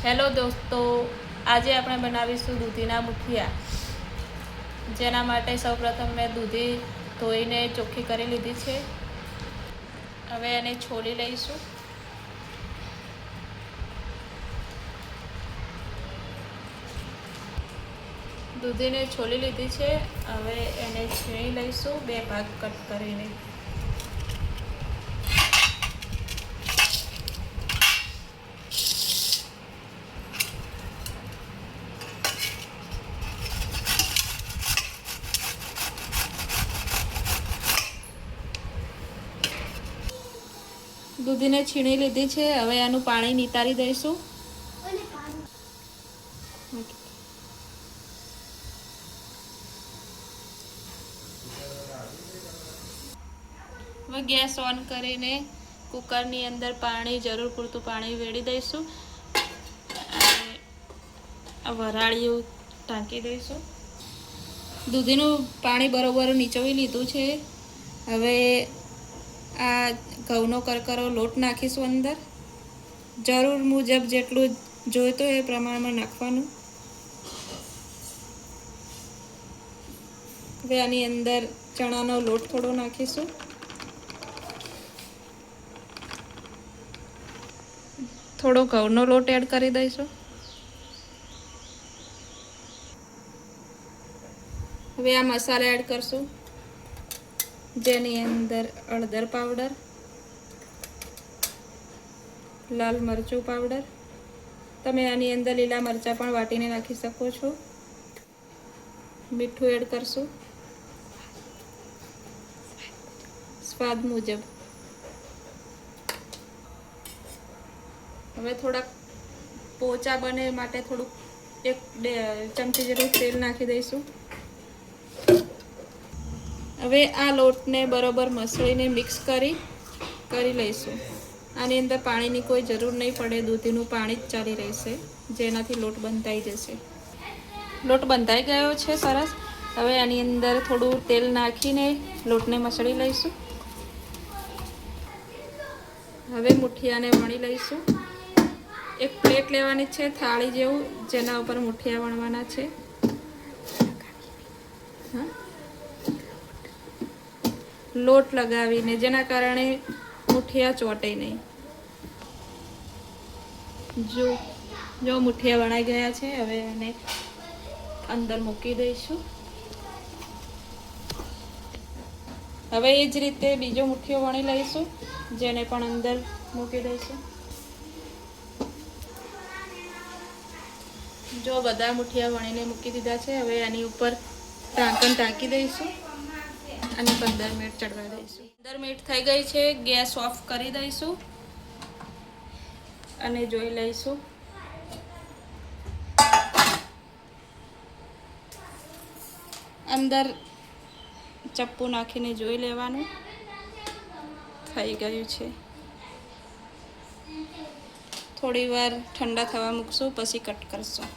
Hello દોસ્તો, આજે આપણે બનાવીશું દૂધીના મુઠિયા। જેના માટે સૌપ્રથમ મેં દૂધી ધોઈને ચોખ્ખી કરી લીધી છે। હવે એને છોલી લઈશું। દૂધીને છોલી લીધી છે। હવે એને છીણી લઈશું, બે ભાગ કટ કરીને। દૂધીને છીણી લીધી છે। હવે એનું પાણી નિતારી દઈશું। હવે ગેસ ઓન કરીને કુકરની અંદર પાણી જરૂર પૂરતું પાણી વેડી દઈશું અને વરાળિયું ઢાંકી દઈશું। દૂધીનું પાણી બરોબર નીચોવી લીધું છે। હવે આ ઘઉંનો કરકરો લોટ નાખીશું અંદર। જરૂર મુજબ જેટલું જોઈતો એ પ્રમાણમાં નાખવાનું। હવે આની અંદર ચણાનો લોટ થોડો નાખીશું। થોડો ઘઉંનો લોટ એડ કરી દઈશું। હવે આ મસાલા એડ કરશું, જેની અંદર હળદર પાવડર, લાલ મરચું પાવડર, તમે આની અંદર લીલા મરચાં પણ વાટીને નાખી શકો છો। મીઠું એડ કરશું સ્વાદ મુજબ। હવે થોડાક પોચા બને માટે થોડુંક 1 ચમચી જેટલું તેલ નાખી દઈશું। હવે આ લોટને બરોબર મસળીને મિક્સ કરી લઈશું। આની અંદર પાણીની કોઈ જરૂર નહીં પડે, દૂધીનું પાણી જ ચાલી રહેશે, જેનાથી લોટ બંધાઈ જશે। લોટ બંધાઈ ગયો છે સરસ। હવે આની અંદર થોડું તેલ નાખીને લોટને મસળી લઈશું। હવે મુઠિયાને વણી લઈશું। એક પ્લેટ લેવાની છે, થાળી જેવું, જેના ઉપર મુઠિયા વણવાના છે। લોટ લગાવીને, જેના કારણે મુઠિયા ચોટે નહીં। જો મુઠિયા વણાઈ ગયા છે। હવે એને અંદર મૂકી દઈશું। હવે એ જ રીતે બીજો મુઠિયો વણી લઈશું, જેને પણ અંદર મૂકી દઈશું। જો બધા મુઠિયા વણીને મૂકી દીધા છે। હવે આની ઉપર ઢાંકણ ઢાંકી દઈશું અને 15 મિનિટ ચડવા દઈશું। 15 મિનિટ થઈ ગઈ છે। ગેસ ઓફ કરી દઈશું અને જોઈ લઈશું। અંદર ચપ્પુ નાખીને જોઈ લેવાનું, થઈ ગયું છે। થોડી વાર ઠંડા થવા મૂકશું, પછી કટ કરશું।